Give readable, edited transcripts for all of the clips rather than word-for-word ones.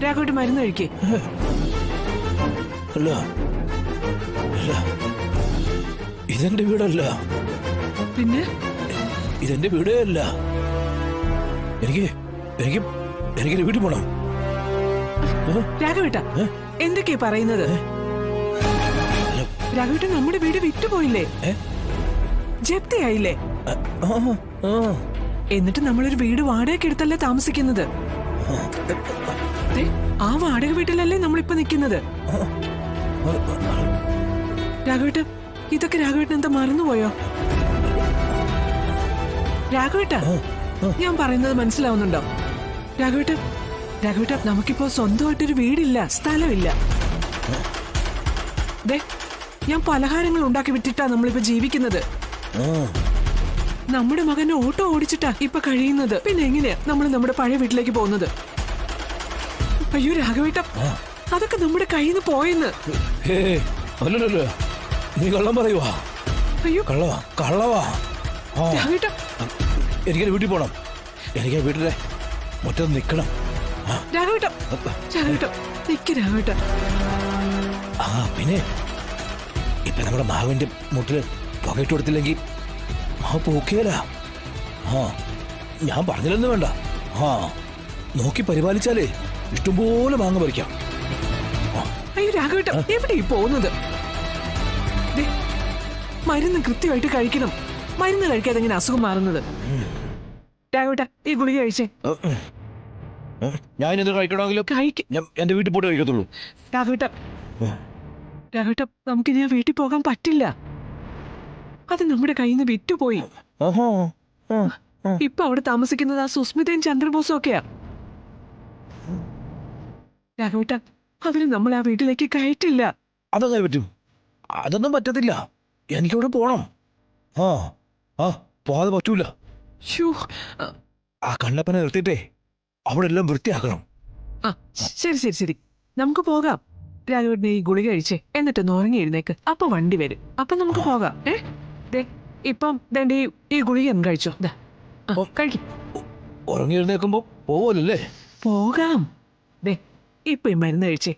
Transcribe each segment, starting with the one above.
രാഘവേട്ടൻ മരുന്ന് കഴിക്കേ. അല്ല അല്ല, ഇതെന്റെ വീടല്ല. പിന്നെ ഇതെന്റെ വീടേ അല്ല. എനിക്ക് എനിക്ക് എനിക്ക് വീട്ടിൽ പോണം. രാഘവേട്ട എന്തൊക്കെയാ പറയുന്നത്? രാഘവേട്ടൻ നമ്മുടെ വീട് വിറ്റുപോയില്ലേ? ജപ്തിയായില്ലേ? എന്നിട്ട് നമ്മളൊരു വീട് വാടകയ്ക്ക് എടുത്തല്ലേ താമസിക്കുന്നത്. ആ വാടക വീട്ടിലല്ലേ നമ്മളിപ്പോ നിൽക്കുന്നത്. രാഘവേട്ട, ഇതൊക്കെ രാഘവേട്ടൻ എന്താ മറന്നുപോയോ? രാഘവേട്ട, ഞാൻ പറയുന്നത് മനസ്സിലാവുന്നുണ്ടോ? രാഘവേട്ട, രാഘവേട്ട, നമുക്കിപ്പോ സ്വന്തമായിട്ടൊരു വീടില്ല, സ്ഥലമില്ല. ഞാൻ പലഹാരങ്ങൾ ഉണ്ടാക്കി വിട്ടിട്ടാ നമ്മളിപ്പോ ജീവിക്കുന്നത്. നമ്മുടെ മകനെ ഓട്ടോ ഓടിച്ചിട്ടാ ഇപ്പൊ കഴിയുന്നത്. പിന്നെ എങ്ങനെയാ നമ്മൾ നമ്മുടെ പഴയ വീട്ടിലേക്ക് പോകുന്നത്? അയ്യോ രാഘവേട്ട, അതൊക്കെ നമ്മുടെ കയ്യിൽ നിന്ന് പോയെന്ന്. നീ കള്ളം പറയുവാ. അയ്യോ കള്ളവാ, കള്ളവാ. രാഘവേട്ട, എനിക്ക് വീട്ടിൽ പോണം. എനിക്ക് വീട്ടിലെ മുറ്റത്ത് നിക്കണം. രാഘവേട്ട, രാഘവേട്ട, നിക്ക് രാഘവേട്ട. പിന്നെ ഇപ്പൊ നമ്മുടെ മാവിന്റെ മുട്ടില് പുകയിട്ട് കൊടുത്തില്ലെങ്കിൽ പോക്കേല. ഞാൻ പറഞ്ഞില്ലെന്ന് വേണ്ട. നോക്കി പരിപാലിച്ചാലേ ഇഷ്ടംപോലെ മാങ്ങ പറിക്കാം. അയ്യോ രാഘവേട്ട, എവിടെ പോകുന്നത്? മരുന്ന് കൃത്യമായിട്ട് കഴിക്കണം. മരുന്ന് കഴിക്കാതെ എങ്ങനെ അസുഖം മാറുന്നത്? രാഘവേട്ട, ഈ ഗുളിക കഴിച്ചേ. ഞാൻ ഇത് കഴിക്കണമെങ്കിലും ഞാൻ എന്റെ വീട്ടിൽ പോയിട്ട് കഴിക്കത്തുള്ളൂ. രാഘവേട്ട, രാഘവേട്ട, നമുക്ക് ഇനി വീട്ടിൽ പോകാൻ പറ്റില്ല. അത് നമ്മുടെ കയ്യിൽ നിന്ന് വിറ്റുപോയി. ഇപ്പൊ അവിടെ താമസിക്കുന്നത് ആ സുസ്മിതയും ചന്ദ്രബോസും ഒക്കെയാ. രാഘവേട്ട, അവര് നമ്മൾ ആ വീട്ടിലേക്ക് കയറ്റില്ല. അതെങ്ങനെ പറ്റും? അതൊന്നും പറ്റത്തില്ല. എനിക്കവിടെ പോണം. പോവാതെ പറ്റൂല. ആ കണ്ണപ്പനെ നിർത്തിയിട്ടേ അവിടെ എല്ലാം വൃത്തിയാക്കണം. ശരി ശരി ശരി, നമുക്ക് പോകാം. രാഘവേട്ടനെ ഈ ഗുളിക കഴിച്ചേ, എന്നിട്ട് ഉറങ്ങി എഴുന്നേക്ക്. അപ്പൊ വണ്ടി വരും. അപ്പൊ നമുക്ക് പോകാം. ഇപ്പം ഈ ഗുളിക കഴിച്ചോ. കഴിക്കും. ഉറങ്ങി എഴുന്നേക്കുമ്പോ പോവല്ലേ? പോകാം. ഇപ്പൊ ഈ മരുന്ന് കഴിച്ചേ.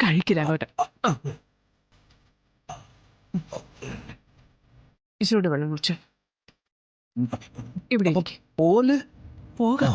കഴിക്ക് രാഘവേട്ട. ഇച്ചിരൂടെ വെള്ളം കുടിച്ചു. ഇവിടെ പോകാം.